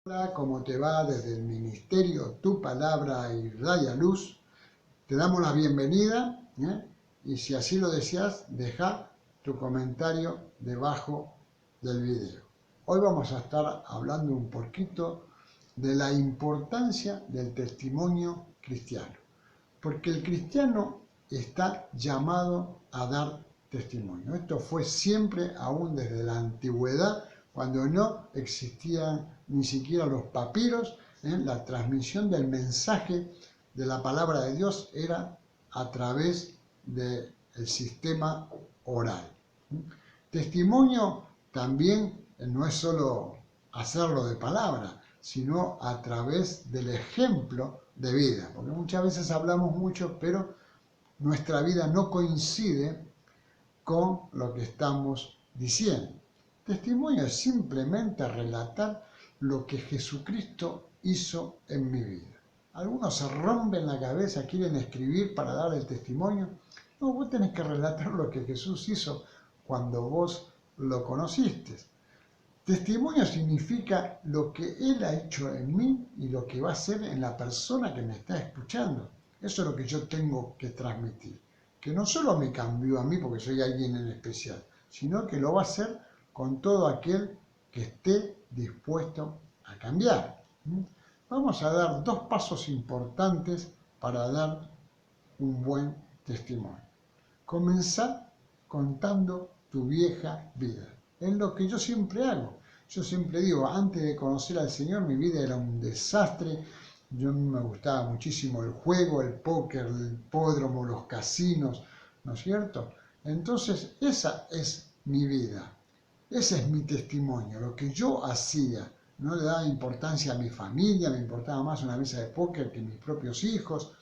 Hola, ¿cómo te va desde el ministerio Tu Palabra y Raya Luz? Te damos la bienvenida, y si así lo deseas, deja tu comentario debajo del video. Hoy vamos a estar hablando un poquito de la importancia del testimonio cristiano, porque el cristiano está llamado a dar testimonio. Esto fue siempre, aún desde la antigüedad, cuando no existían ni siquiera los papiros, la transmisión del mensaje de la palabra de Dios era a través del sistema oral. Testimonio también no es solo hacerlo de palabra, sino a través del ejemplo de vida, porque muchas veces hablamos mucho, pero nuestra vida no coincide con lo que estamos diciendo. Testimonio es simplemente relatar lo que Jesucristo hizo en mi vida. Algunos se rompen la cabeza, quieren escribir para dar el testimonio. No, vos tenés que relatar lo que Jesús hizo cuando vos lo conociste. Testimonio significa lo que Él ha hecho en mí y lo que va a hacer en la persona que me está escuchando. Eso es lo que yo tengo que transmitir. Que no solo me cambió a mí porque soy alguien en especial, sino que lo va a hacer con todo aquel que esté dispuesto a cambiar. Vamos a dar dos pasos importantes para dar un buen testimonio. Comenzar contando tu vieja vida. Es lo que yo siempre hago. Yo siempre digo, antes de conocer al Señor, mi vida era un desastre. Yo me gustaba muchísimo el juego, el póker, el hipódromo, los casinos, ¿no es cierto? Entonces, esa es mi vida. Ese es mi testimonio, lo que yo hacía. No le daba importancia a mi familia, me importaba más una mesa de póker que mis propios hijos,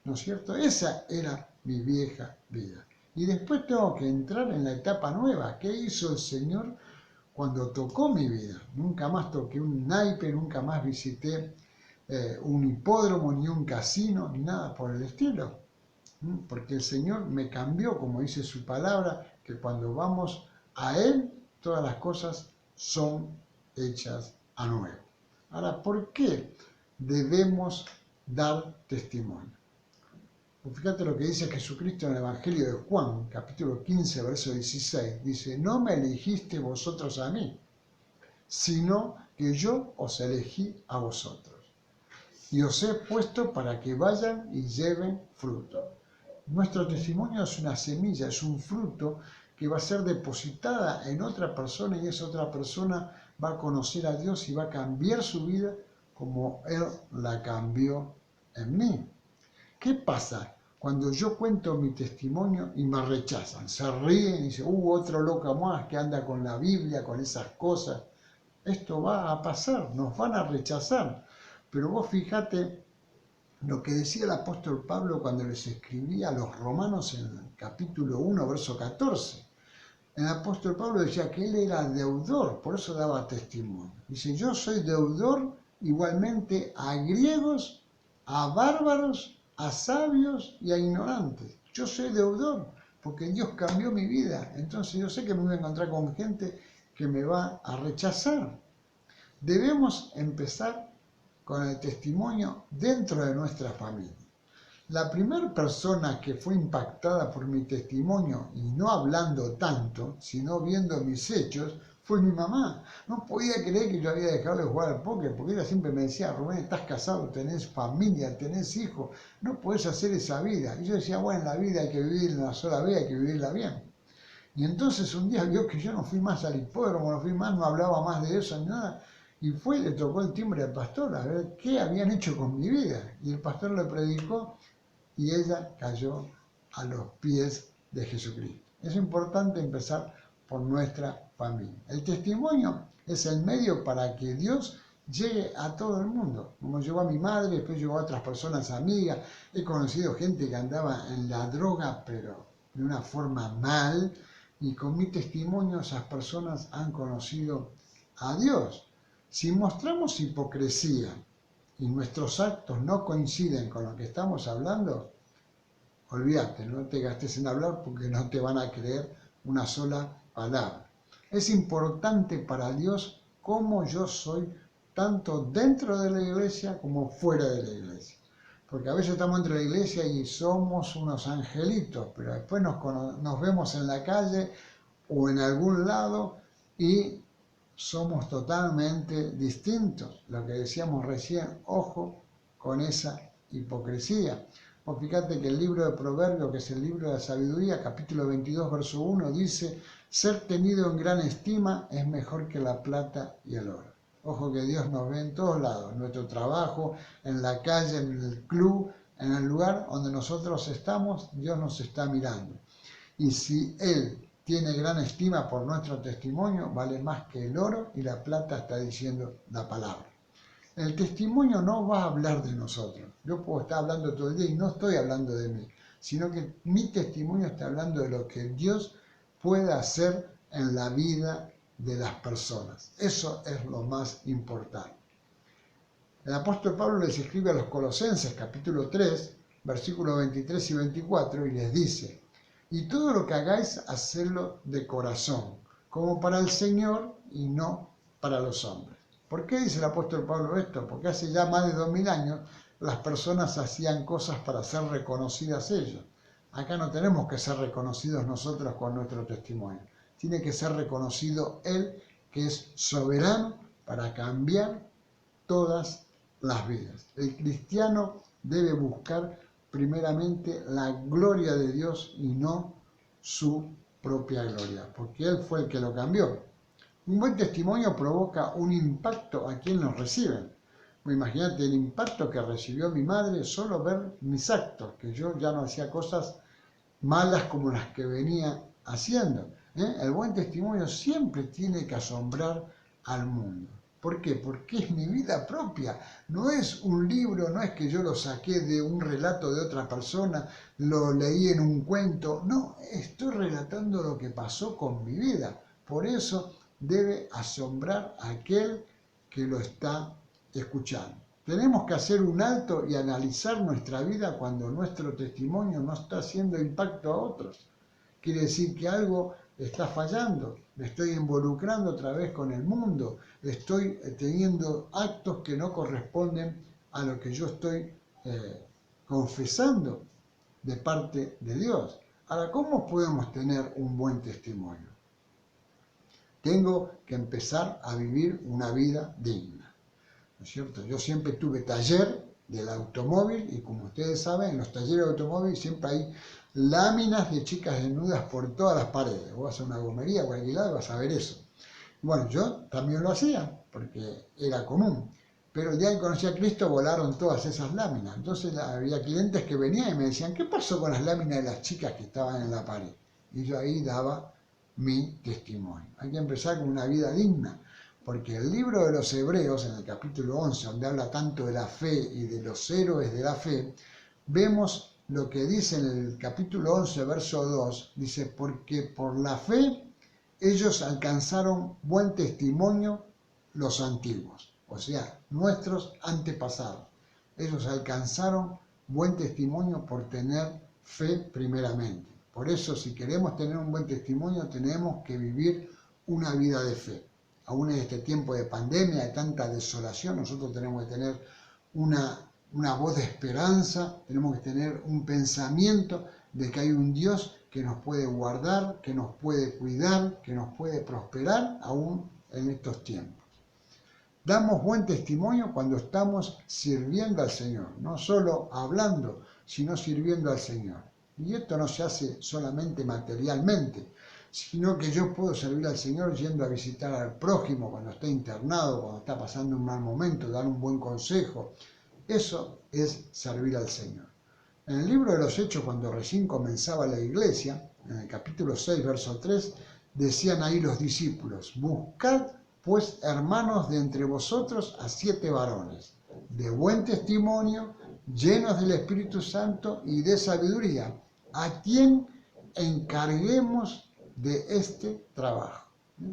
¿no es cierto? Esa era mi vieja vida. Y después tengo que entrar en la etapa nueva. ¿Qué hizo el Señor cuando tocó mi vida? Nunca más toqué un naipe, nunca más visité un hipódromo, ni un casino, ni nada por el estilo. Porque el Señor me cambió, como dice su palabra, que cuando vamos a Él, todas las cosas son hechas a nuevo. Ahora, ¿por qué debemos dar testimonio? Pues fíjate lo que dice Jesucristo en el Evangelio de Juan, capítulo 15, verso 16. Dice, no me elegiste vosotros a mí, sino que yo os elegí a vosotros. Y os he puesto para que vayan y lleven fruto. Nuestro testimonio es una semilla, es un fruto que va a ser depositada en otra persona y esa otra persona va a conocer a Dios y va a cambiar su vida como Él la cambió en mí. ¿Qué pasa cuando yo cuento mi testimonio y me rechazan? Se ríen y dicen, otro loco más que anda con la Biblia, con esas cosas. Esto va a pasar, nos van a rechazar. Pero vos fíjate lo que decía el apóstol Pablo cuando les escribía a los romanos en el capítulo 1, verso 14. El apóstol Pablo decía que él era deudor, por eso daba testimonio. Dice, yo soy deudor igualmente a griegos, a bárbaros, a sabios y a ignorantes. Yo soy deudor porque Dios cambió mi vida. Entonces yo sé que me voy a encontrar con gente que me va a rechazar. Debemos empezar con el testimonio dentro de nuestra familia. La primera persona que fue impactada por mi testimonio, y no hablando tanto, sino viendo mis hechos, fue mi mamá. No podía creer que yo había dejado de jugar al póker, porque ella siempre me decía, Rubén, estás casado, tenés familia, tenés hijos, no podés hacer esa vida. Y yo decía, bueno, la vida hay que vivirla una sola vez, hay que vivirla bien. Y entonces un día vio que yo no fui más al hipódromo, no fui más, no hablaba más de eso ni nada. Y fue y le tocó el timbre al pastor a ver qué habían hecho con mi vida. Y el pastor le predicó y ella cayó a los pies de Jesucristo. Es importante empezar por nuestra familia. El testimonio es el medio para que Dios llegue a todo el mundo. Como llegó a mi madre, después llegó a otras personas amigas. He conocido gente que andaba en la droga, pero de una forma mal. Y con mi testimonio esas personas han conocido a Dios. Si mostramos hipocresía y nuestros actos no coinciden con lo que estamos hablando, olvídate, no te gastes en hablar porque no te van a creer una sola palabra. Es importante para Dios cómo yo soy tanto dentro de la iglesia como fuera de la iglesia. Porque a veces estamos dentro de la iglesia y somos unos angelitos, pero después nos vemos en la calle o en algún lado y somos totalmente distintos. Lo que decíamos recién, ojo con esa hipocresía. Pues fíjate que el libro de Proverbios, que es el libro de la sabiduría, capítulo 22, verso 1, dice: ser tenido en gran estima es mejor que la plata y el oro. Ojo que Dios nos ve en todos lados, en nuestro trabajo, en la calle, en el club, en el lugar donde nosotros estamos, Dios nos está mirando. Y si Él tiene gran estima por nuestro testimonio, vale más que el oro y la plata, está diciendo la palabra. El testimonio no va a hablar de nosotros. Yo puedo estar hablando todo el día y no estoy hablando de mí, sino que mi testimonio está hablando de lo que Dios puede hacer en la vida de las personas. Eso es lo más importante. El apóstol Pablo les escribe a los Colosenses, capítulo 3, versículos 23 y 24, y les dice: y todo lo que hagáis, hacedlo de corazón, como para el Señor y no para los hombres. ¿Por qué dice el apóstol Pablo esto? Porque hace ya más de 2000 años las personas hacían cosas para ser reconocidas ellos. Acá no tenemos que ser reconocidos nosotros con nuestro testimonio. Tiene que ser reconocido Él, que es soberano para cambiar todas las vidas. El cristiano debe buscar primeramente la gloria de Dios y no su propia gloria, porque Él fue el que lo cambió. Un buen testimonio provoca un impacto a quien lo recibe. Imagínate el impacto que recibió mi madre solo ver mis actos, que yo ya no hacía cosas malas como las que venía haciendo. El buen testimonio siempre tiene que asombrar al mundo. ¿Por qué? Porque es mi vida propia. No es un libro, no es que yo lo saqué de un relato de otra persona, lo leí en un cuento. No, estoy relatando lo que pasó con mi vida. Por eso debe asombrar a aquel que lo está escuchando. Tenemos que hacer un alto y analizar nuestra vida cuando nuestro testimonio no está haciendo impacto a otros. Quiere decir que algo está fallando, me estoy involucrando otra vez con el mundo, estoy teniendo actos que no corresponden a lo que yo estoy confesando de parte de Dios. Ahora, ¿cómo podemos tener un buen testimonio? Tengo que empezar a vivir una vida digna, ¿no es cierto? Yo siempre tuve taller del automóvil y como ustedes saben, en los talleres de automóvil siempre hay láminas de chicas desnudas por todas las paredes. Vos vas a una gomería, a cualquier lado, vas a ver eso. Bueno, yo también lo hacía porque era común. Pero el día que conocí a Cristo volaron todas esas láminas. Entonces había clientes que venían y me decían: ¿qué pasó con las láminas de las chicas que estaban en la pared? Y yo ahí daba mi testimonio. Hay que empezar con una vida digna, porque el libro de los Hebreos, en el capítulo 11, donde habla tanto de la fe y de los héroes de la fe, vemos lo que dice en el capítulo 11, verso 2, dice: porque por la fe ellos alcanzaron buen testimonio los antiguos, o sea, nuestros antepasados. Ellos alcanzaron buen testimonio por tener fe primeramente. Por eso, si queremos tener un buen testimonio, tenemos que vivir una vida de fe. Aún en este tiempo de pandemia, de tanta desolación, nosotros tenemos que tener una voz de esperanza, tenemos que tener un pensamiento de que hay un Dios que nos puede guardar, que nos puede cuidar, que nos puede prosperar aún en estos tiempos. Damos buen testimonio cuando estamos sirviendo al Señor, no solo hablando, sino sirviendo al Señor. Y esto no se hace solamente materialmente, sino que yo puedo servir al Señor yendo a visitar al prójimo cuando está internado, cuando está pasando un mal momento, dar un buen consejo. Eso es servir al Señor. En el libro de los Hechos, cuando recién comenzaba la iglesia, en el capítulo 6, verso 3, decían ahí los discípulos: buscad pues, hermanos, de entre vosotros a 7 varones, de buen testimonio, llenos del Espíritu Santo y de sabiduría, a quien encarguemos de este trabajo.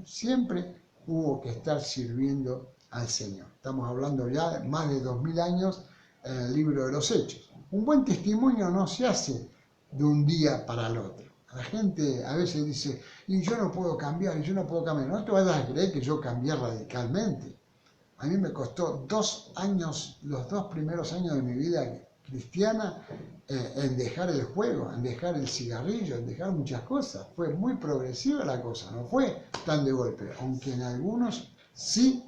Siempre hubo que estar sirviendo al Señor. Estamos hablando ya de más de 2000 años en el libro de los Hechos. Un buen testimonio no se hace de un día para el otro. La gente a veces dice: y yo no puedo cambiar, y yo no puedo cambiar. No te vayas a creer que yo cambié radicalmente. A mí me costó 2 años, los 2 primeros años de mi vida cristiana, en dejar el juego, en dejar el cigarrillo, en dejar muchas cosas. Fue muy progresiva la cosa, no fue tan de golpe, aunque en algunos sí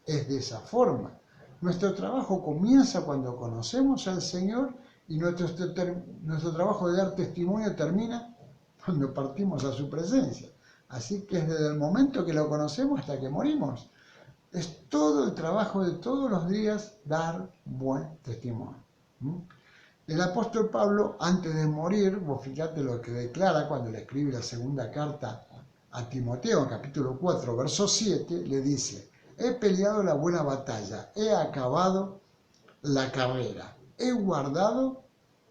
es de esa forma. Nuestro trabajo comienza cuando conocemos al Señor y nuestro trabajo de dar testimonio termina cuando partimos a su presencia. Así que es desde el momento que lo conocemos hasta que morimos. Es todo el trabajo de todos los días dar buen testimonio. El apóstol Pablo, antes de morir, vos fíjate lo que declara cuando le escribe la segunda carta a Timoteo, en capítulo 4, verso 7, le dice: he peleado la buena batalla, he acabado la carrera, he guardado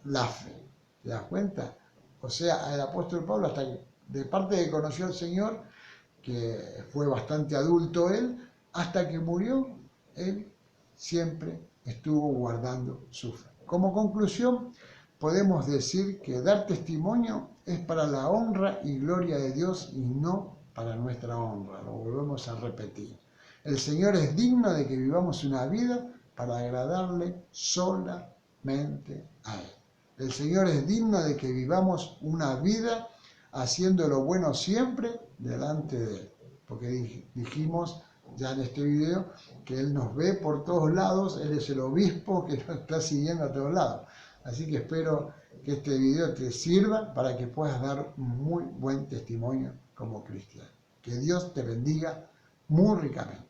la fe. ¿Te das cuenta? O sea, el apóstol Pablo, hasta que, de parte de que conoció al Señor, que fue bastante adulto él, hasta que murió, él siempre estuvo guardando su fe. Como conclusión, podemos decir que dar testimonio es para la honra y gloria de Dios y no para nuestra honra. Lo volvemos a repetir. El Señor es digno de que vivamos una vida para agradarle solamente a Él. El Señor es digno de que vivamos una vida haciendo lo bueno siempre delante de Él. Porque dijimos ya en este video que Él nos ve por todos lados, Él es el obispo que nos está siguiendo a todos lados. Así que espero que este video te sirva para que puedas dar un muy buen testimonio como cristiano. Que Dios te bendiga muy ricamente.